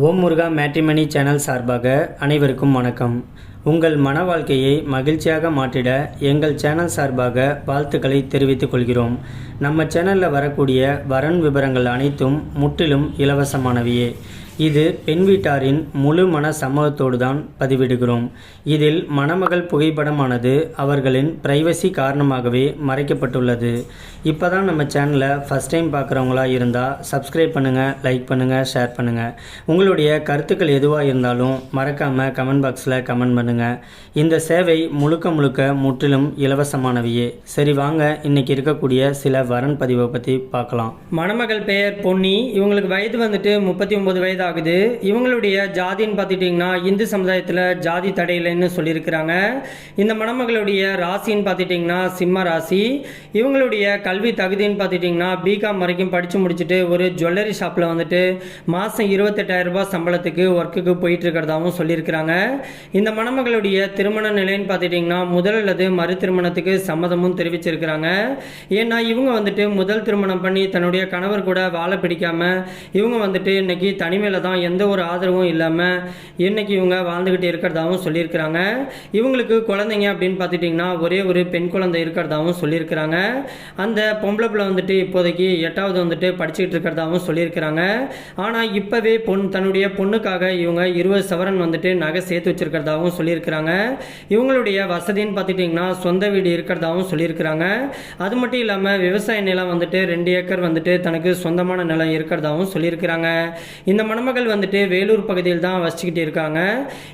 ஓம் முருகா matrimony channel சார்பாக அனைவருக்கும் வணக்கம். உங்கள் மன வாழ்க்கையை மகிழ்ச்சியாக மாற்றிட எங்கள் சேனல் சார்பாக வாழ்த்துக்களை தெரிவித்துக் கொள்கிறோம். நம்ம சேனலில் வரக்கூடிய வரன் விவரங்கள் அனைத்தும் முற்றிலும் இலவசமானவையே. இது பெண் வீட்டாரின் முழு மன சம்மதத்தோடு தான் பதிவிடுகிறோம். இதில் மணமகள் புகைப்படமானது அவர்களின் பிரைவசி காரணமாகவே மறைக்கப்பட்டுள்ளது. இப்போ தான் நம்ம சேனலை ஃபஸ்ட் டைம் பார்க்குறவங்களா இருந்தால் சப்ஸ்கிரைப் பண்ணுங்கள், லைக் பண்ணுங்கள், ஷேர் பண்ணுங்கள். உங்களுடைய கருத்துக்கள் எதுவாக இருந்தாலும் மறக்காமல் கமெண்ட் பாக்ஸில் கமெண்ட் பண்ணுங்கள். இந்த சேவை முழுக்க முற்றிலும் இலவசமானவையே. சரி வாங்க, இன்றைக்கி இருக்கக்கூடிய சில வரன் பதிவை பற்றி பார்க்கலாம். மணமகள் பெயர் பொன்னி. இவங்களுக்கு வயது வந்துட்டு 39 வயது ஆகுது. இவங்களுடைய ஜாதின்னு பார்த்துட்டிங்கன்னா இந்து சமுதாயத்தில் ஜாதி தடையில்லைன்னு சொல்லியிருக்கிறாங்க. இந்த மணமகளுடைய ராசின்னு பார்த்துட்டிங்கன்னா சிம்ம ராசி. இவங்களுடைய கல்வி தகுதின்னு பார்த்துட்டிங்கன்னா பிகாம் வரைக்கும் படித்து முடிச்சுட்டு ஒரு ஜுவல்லரி ஷாப்பில் வந்துட்டு மாதம் 28,000 ரூபாய் சம்பளத்துக்கு ஒர்க்குக்கு போயிட்டு இருக்கிறதாகவும் சொல்லியிருக்கிறாங்க. இந்த மணமகளுடைய திருமண நிலைன்னு பார்த்துட்டிங்கன்னா முதல் அல்லது மறு திருமணத்துக்கு சம்மதமும் தெரிவிச்சிருக்கிறாங்க. ஏன்னா இவங்க வந்துட்டு முதல் திருமணம் பண்ணி தன்னுடைய கணவர் கூட வாழ பிடிக்காமல் இவங்க வந்துட்டு இன்னைக்கு தனிமையில் தான் எந்த ஒரு ஆதரவும் இல்லாமல் இன்னைக்கு இவங்க வாழ்ந்துக்கிட்டு இருக்கிறதாகவும் சொல்லியிருக்கிறாங்க. இவங்களுக்கு குழந்தைங்க அப்படின்னு பார்த்துட்டிங்கன்னா ஒரே ஒரு பெண் குழந்தை இருக்கிறதாகவும் சொல்லியிருக்கிறாங்க. அந்த பொம்பளை பிள்ளை வந்துட்டு இப்போதைக்கு 8வது வந்துட்டு படிச்சுக்கிட்டு இருக்கிறதாகவும் சொல்லியிருக்கிறாங்க. ஆனால் இப்போவே தன்னுடைய பொண்ணுக்காக இவங்க 20 சவரன் வந்துட்டு நகை சேர்த்து வச்சிருக்கிறதாகவும் சொல்லியிருக்கிறாங்க. இவங்களுடைய வசதின்னு பார்த்துட்டிங்கன்னா சொந்த வீடு இருக்கிறதாகவும் சொல்லியிருக்கிறாங்க. அது மட்டும் இல்லாமல் விவசாய நிலம் வந்துட்டு 2 ஏக்கர் வந்துட்டு தனக்கு சொந்தமான நிலம் இருக்கிறதாகவும் சொல்லியிருக்கிறாங்க. இந்த மணமகள் வந்துட்டு வேலூர் பகுதியில் தான் வசிச்சுக்கிட்டு இருக்காங்க.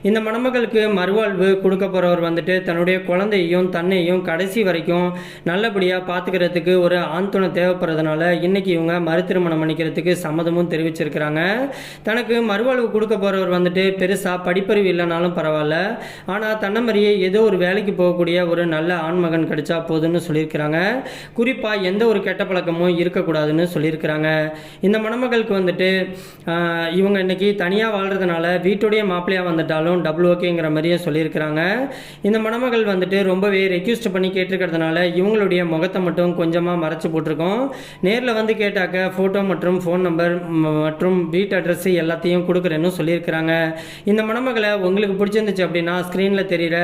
இந்த மணமகளுக்கு மறுவாழ்வு கொடுக்க போகிறவர் வந்துட்டு தன்னுடைய குழந்தையும் தன்னையும் கடைசி வரைக்கும் நல்லபடியாக பார்த்துக்கிறதுக்கு ஒரு ஆண் துணை தேவைப்படுறதுனால இன்னைக்கு இவங்க மறு திருமணம் பண்ணிக்கிறதுக்கு சம்மதமும் தெரிவிச்சிருக்கிறாங்க. தனக்கு மறுவாழ்வு கொடுக்க போகிறவர் வந்துட்டு பெருசாக படிப்பறிவு இல்லைனாலும் பரவாயில்ல, ஆனால் தன்னை மாதிரியே ஏதோ ஒரு வேலைக்கு போகக்கூடிய ஒரு நல்ல ஆண்மகன் கிடைச்சா போதுன்னு சொல்லியிருக்கிறாங்க. குறிப்பாக எந்த ஒரு கெட்ட பழக்கமும் இருக்கக்கூடாதுன்னு சொல்லியிருக்கிறாங்க. இந்த மணமகளுக்கு வந்துட்டு இவங்க இன்னைக்கு தனியாக வாழ்கிறதுனால வீட்டுடைய மாப்பிள்ளையாக வந்துட்டாலும் டபுள் ஓகேங்கிற மாதிரியே சொல்லியிருக்கிறாங்க. இந்த மணமகள் வந்துட்டு ரொம்பவே ரெக்யூஸ்ட் பண்ணி கேட்டிருக்கிறதுனால இவங்களுடைய முகத்தை மட்டும் கொஞ்சமாக மறைச்சி போட்டிருக்கோம். நேரில் வந்து கேட்டாக்க ஃபோட்டோ மற்றும் ஃபோன் நம்பர் மற்றும் வீட்டு அட்ரஸ் எல்லாத்தையும் கொடுக்குறேன்னு சொல்லியிருக்கிறாங்க. இந்த மணமகளை உங்களுக்கு பிடிச்சிருந்துச்சு அப்படின்னா ஸ்க்ரீனில் தெரிகிற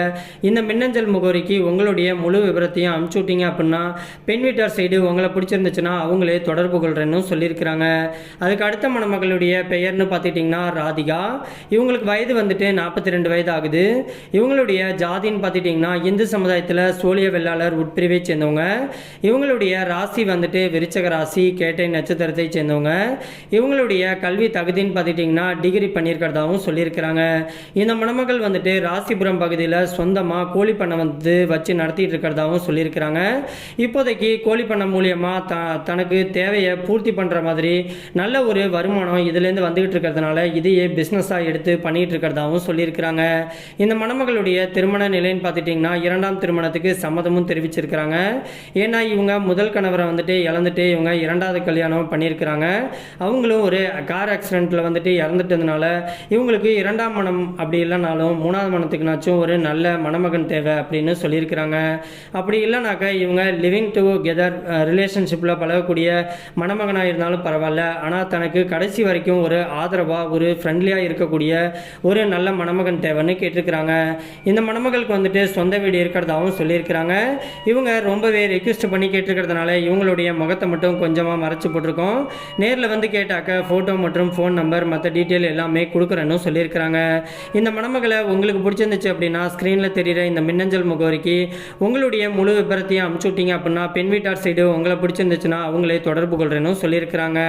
இந்த மின்னஞ்சல் முகவரிக்கு உங்களுடைய முழு விவரத்தையும் அனுப்பிச்சு விட்டீங்க அப்படின்னா பெண் வீட்டார் சைடு உங்களை பிடிச்சிருந்துச்சுன்னா அவங்களே தொடர்பு கொள்கிறேன்னு சொல்லியிருக்கிறாங்க. அதுக்கு அடுத்த மணமகளுடைய பெயர்னு பார்த்துட்டிங்கன்னா ராதிகா. இவங்களுக்கு வயது வந்துட்டு 42 வயது ஆகுது. இவங்களுடைய ஜாதின்னு பார்த்துட்டிங்கன்னா இந்து சமுதாயத்தில் சோழிய வெள்ளாளர் உட்பிரிவை சேர்ந்தவங்க. இவங்களுடைய ராசி வந்துட்டு விருச்சக ராசி, கேட்டை நட்சத்திரத்தை சேர்ந்தவங்க. இவங்களுடைய கல்வி தகுதின்னு பார்த்துட்டிங்கன்னா டிகிரி பண்ணியிருக்கிறதாகவும் சொல்லியிருக்கிறாங்க. இந்த மணமகள் வந்துட்டு ராசிபுரம் பகுதியில் சொந்தமாக கோழி பண்ணை வந்து வச்சு நடத்திட்டு இருக்கிறதாகவும் சொல்லியிருக்கிறாங்க. இப்போதைக்கு கோழி பண்ணை மூலியமாக தனக்கு தேவையை பூர்த்தி பண்ணுற மாதிரி நல்ல ஒரு வருமானம் இதுலேருந்து வந்துகிட்டு இருக்கிறதுனால இதையே பிஸ்னஸாக எடுத்து பண்ணிகிட்டு இருக்கிறதாகவும் சொல்லியிருக்கிறாங்க. இந்த மணமகளுடைய திருமண நிலைன்னு பார்த்துட்டிங்கன்னா 2ஆம் திருமணத்துக்கு சம்மதமும் தெரிவிச்சிருக்கிறாங்க. ஏன்னா இவங்க முதல் கணவரை வந்துட்டு இழந்துட்டு இவங்க 2வது கல்யாணம் பண்ணியிருக்கிறாங்க. அவங்களும் ஒரு கார் ஆக்சிடெண்ட்டில் வந்துட்டு இறந்துட்டதுனால இவங்களுக்கு 2ஆம் மனம் அப்படி இல்லைனாலும் 3வது மனத்துக்குனாச்சும் ஒரு நல்ல மணமகன் தேவை அப்படின்னு சொல்லியிருக்கிறாங்க. அப்படி இல்லைனாக்கா இவங்க லிவிங் டுகெதர் ரிலேஷன்ஷிப்பில் பழகக்கூடிய மணமகனாக இருந்தாலும் பரவாயில்ல, ஆனால் தனக்கு கடைசி வரைக்கும் ஒரு ஆதரவாக ஒரு ஃப்ரெண்ட்லியாக இருக்கக்கூடிய ஒரு நல்ல மணமகன் தேவைன்னு கேட்டிருக்கிறாங்க. இந்த மணமகளுக்கு வந்துட்டு சொந்த வீடு இருக்கிறதாகவும் சொல்லியிருக்கிறாங்க. இவங்க ரொம்பவே ரெக்வெஸ்ட் பண்ணி கேட்டிருக்கிறதுனால இவங்களுடைய முகத்தை மட்டும் கொஞ்சமாக மறைச்சி போட்டிருக்கோம். நேரில் வந்து கேட்டாக்க ஃபோட்டோ மற்றும் ஃபோன் நம்பர் மற்ற டீட்டெயில் எல்லாமே கொடுக்குறேன்னு சொல்லியிருக்கிறாங்க. இந்த மணமகளை உங்களுக்கு பிடிச்சிருந்துச்சு அப்படின்னா ஸ்க்ரீனில் தெரிகிற இந்த மின்னஞ்சல் முகவரிக்கு உங்களுடைய முழு விபரத்தையும் அனுப்பிச்சு விட்டீங்க அப்படின்னா பெண் வீட்டார் சைடு உங்களை பிடிச்சிருந்துச்சுன்னா அவங்களே தொடர்பு கொள்கிறேன்னு சொல்லியிருக்கிறாங்க.